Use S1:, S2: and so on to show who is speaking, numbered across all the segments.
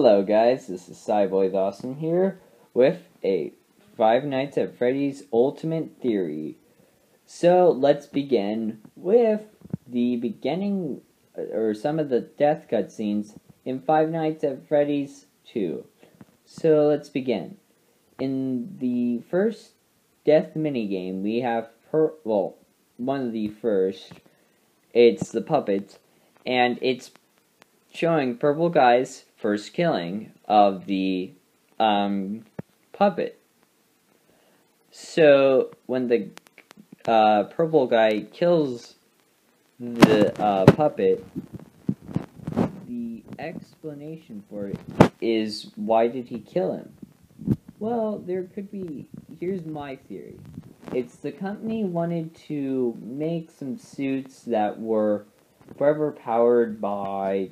S1: Hello guys, this is Cyboy Awesome here with a Five Nights at Freddy's Ultimate Theory. So let's begin with the beginning or some of the death cutscenes in Five Nights at Freddy's 2. So let's begin. In the first death minigame we have one of the first. It's the puppets, and it's showing Purple Guy's first killing of the puppet. So when the Purple Guy kills the puppet, the explanation for it is, why did he kill him? Well, there could be, here's my theory. It's the company wanted to make some suits that were forever powered by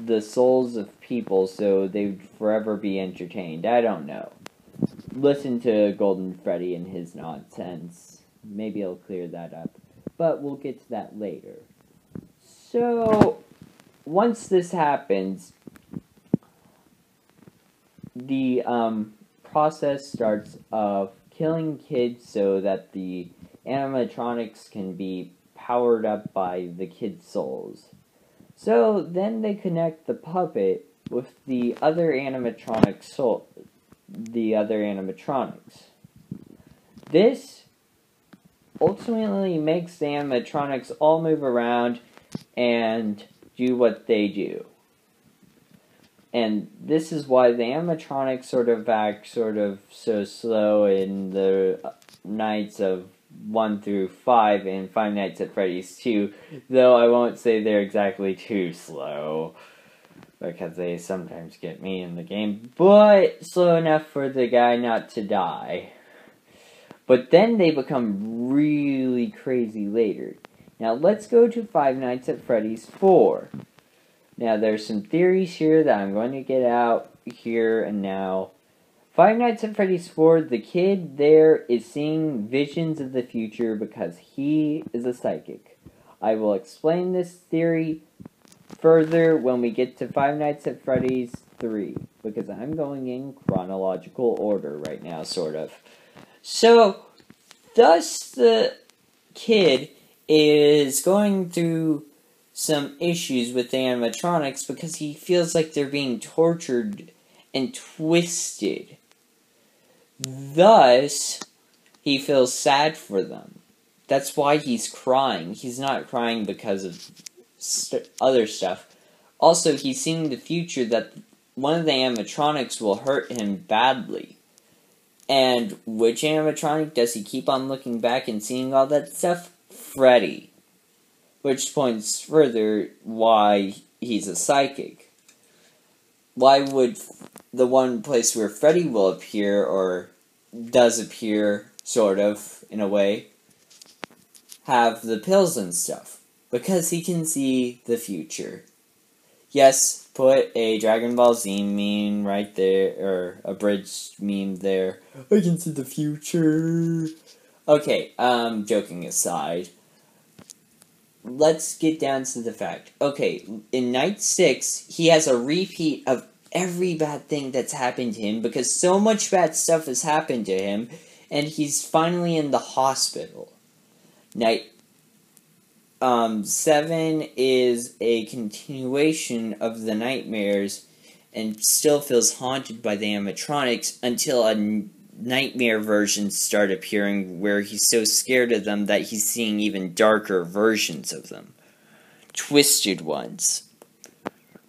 S1: the souls of people, so they'd forever be entertained. I don't know. Listen to Golden Freddy and his nonsense. Maybe I'll clear that up. But we'll get to that later. So, once this happens, the process starts of killing kids so that the animatronics can be powered up by the kids' souls. So then they connect the puppet with the other animatronics. This ultimately makes the animatronics all move around and do what they do. And this is why the animatronics sort of act so slow in the nights of 1 through 5 in Five Nights at Freddy's 2, though I won't say they're exactly too slow, because they sometimes get me in the game, but slow enough for the guy not to die. But then they become really crazy later. Now let's go to Five Nights at Freddy's 4. Now there's some theories here that I'm going to get out here and now. Five Nights at Freddy's 4, the kid there is seeing visions of the future because he is a psychic. I will explain this theory further when we get to Five Nights at Freddy's 3, because I'm going in chronological order right now, sort of. So, thus the kid is going through some issues with the animatronics because he feels like they're being tortured and twisted. Thus, he feels sad for them. That's why he's crying. He's not crying because of other stuff. Also, he's seeing the future that one of the animatronics will hurt him badly. And which animatronic does he keep on looking back and seeing all that stuff? Freddy. Which points further why he's a psychic. Why would the one place where Freddy will appear, or does appear, sort of, in a way, have the pills and stuff? Because he can see the future. Yes, put a Dragon Ball Z meme right there, or a bridge meme there. I can see the future. Okay, joking aside. Let's get down to the fact. Okay, in Night 6, he has a repeat of every bad thing that's happened to him, because so much bad stuff has happened to him, and he's finally in the hospital. Night 7 is a continuation of the nightmares, and still feels haunted by the animatronics until a nightmare versions start appearing where he's so scared of them that he's seeing even darker versions of them. Twisted ones.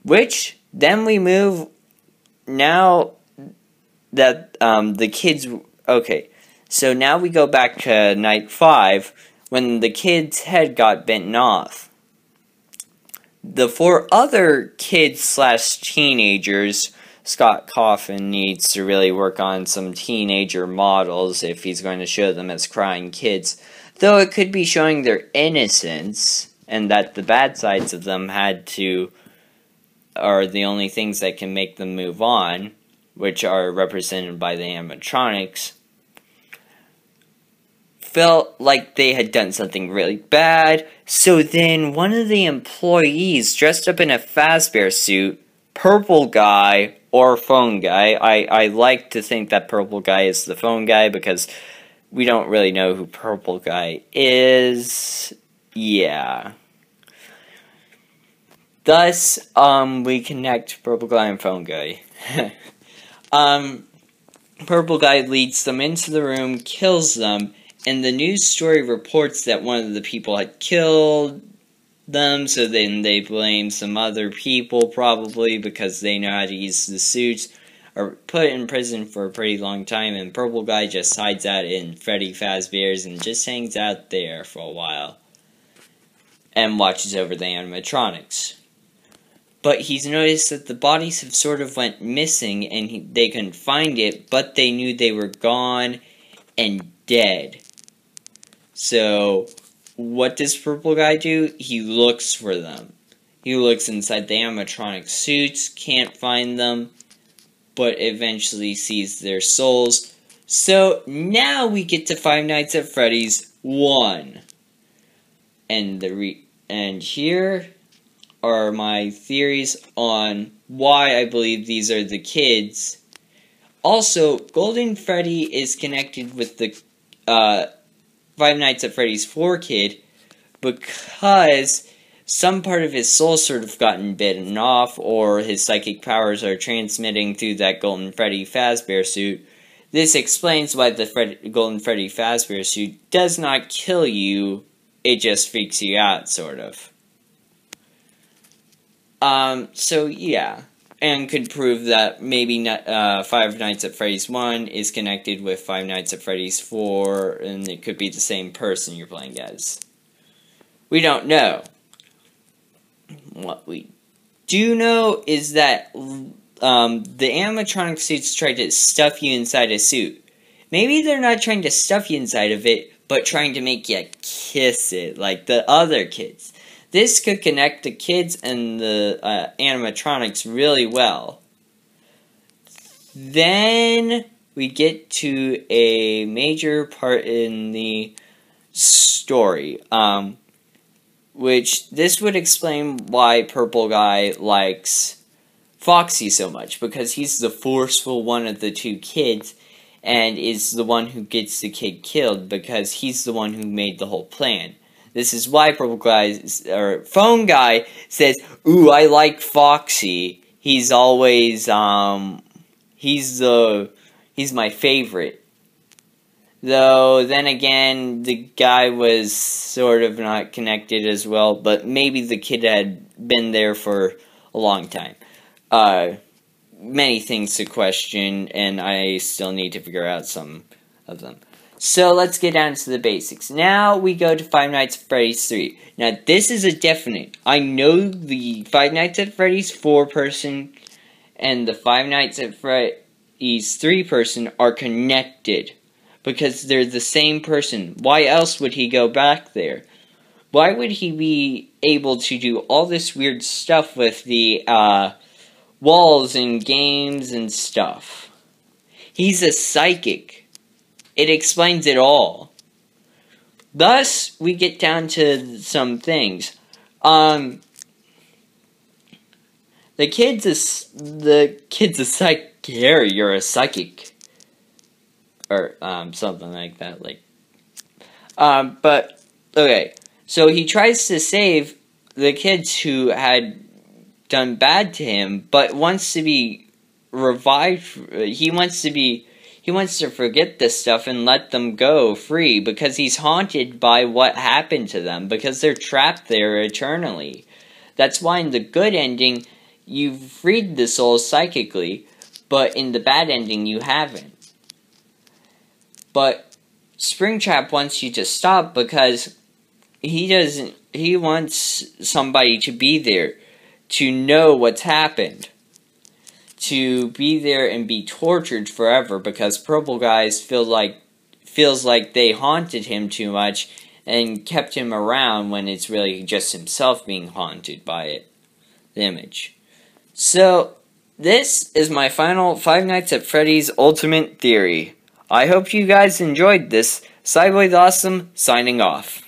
S1: Which, then we move, now that the kids, okay, so now we go back to Night 5, when the kid's head got bitten off. The 4 other kids/teenagers, Scott Coffin needs to really work on some teenager models if he's going to show them as crying kids. Though it could be showing their innocence, and that the bad sides of them are the only things that can make them move on, which are represented by the animatronics. Felt like they had done something really bad, so then one of the employees dressed up in a Fazbear suit Purple Guy or Phone Guy. I like to think that Purple Guy is the Phone Guy because we don't really know who Purple Guy is. Yeah. Thus, we connect Purple Guy and Phone Guy. Purple Guy leads them into the room, kills them, and the news story reports that one of the people had killed them, so then they blame some other people, probably, because they know how to use the suits, are put in prison for a pretty long time, and Purple Guy just hides out in Freddy Fazbear's and just hangs out there for a while, and watches over the animatronics. But he's noticed that the bodies have sort of went missing, and they couldn't find it, but they knew they were gone and dead. So, what does Purple Guy do? He looks for them. He looks inside the animatronic suits, can't find them, but eventually sees their souls. So, now we get to Five Nights at Freddy's 1. And here are my theories on why I believe these are the kids. Also, Golden Freddy is connected with the Five Nights at Freddy's 4 kid because some part of his soul sort of gotten bitten off, or his psychic powers are transmitting through that Golden Freddy Fazbear suit. This explains why the Golden Freddy Fazbear suit does not kill you, it just freaks you out, sort of. So yeah, and could prove that maybe Five Nights at Freddy's 1 is connected with Five Nights at Freddy's 4, and it could be the same person you're playing as. We don't know. What we do know is that the animatronic suits try to stuff you inside a suit. Maybe they're not trying to stuff you inside of it, but trying to make you kiss it, like the other kids. This could connect the kids and the animatronics really well. Then we get to a major part in the story, which this would explain why Purple Guy likes Foxy so much, because he's the forceful one of the two kids and is the one who gets the kid killed because he's the one who made the whole plan. This is why Purple Guy, or Phone Guy, says, "Ooh, I like Foxy. He's always, he's my favorite." Though, then again, the guy was sort of not connected as well, but maybe the kid had been there for a long time. Many things to question, and I still need to figure out some of them. So let's get down to the basics. Now we go to Five Nights at Freddy's 3. Now this is a definite. I know the Five Nights at Freddy's 4 person and the Five Nights at Freddy's 3 person are connected, because they're the same person. Why else would he go back there? Why would he be able to do all this weird stuff with the walls and games and stuff? He's a psychic. It explains it all. Thus, we get down to some things. The kid's a psychic. Gary, you're a psychic. Or, something like that. But, okay. So he tries to save the kids who had done bad to him, but wants to be revived. He wants to forget this stuff and let them go free, because he's haunted by what happened to them, because they're trapped there eternally. That's why in the good ending, you've freed the souls psychically, but in the bad ending, you haven't. But Springtrap wants you to stop because he wants somebody to be there, to know what's happened. To be there and be tortured forever, because Purple Guys feels like they haunted him too much and kept him around when it's really just himself being haunted by it, the image. So, this is my final Five Nights at Freddy's Ultimate Theory. I hope you guys enjoyed this. Cyboy the Awesome, signing off.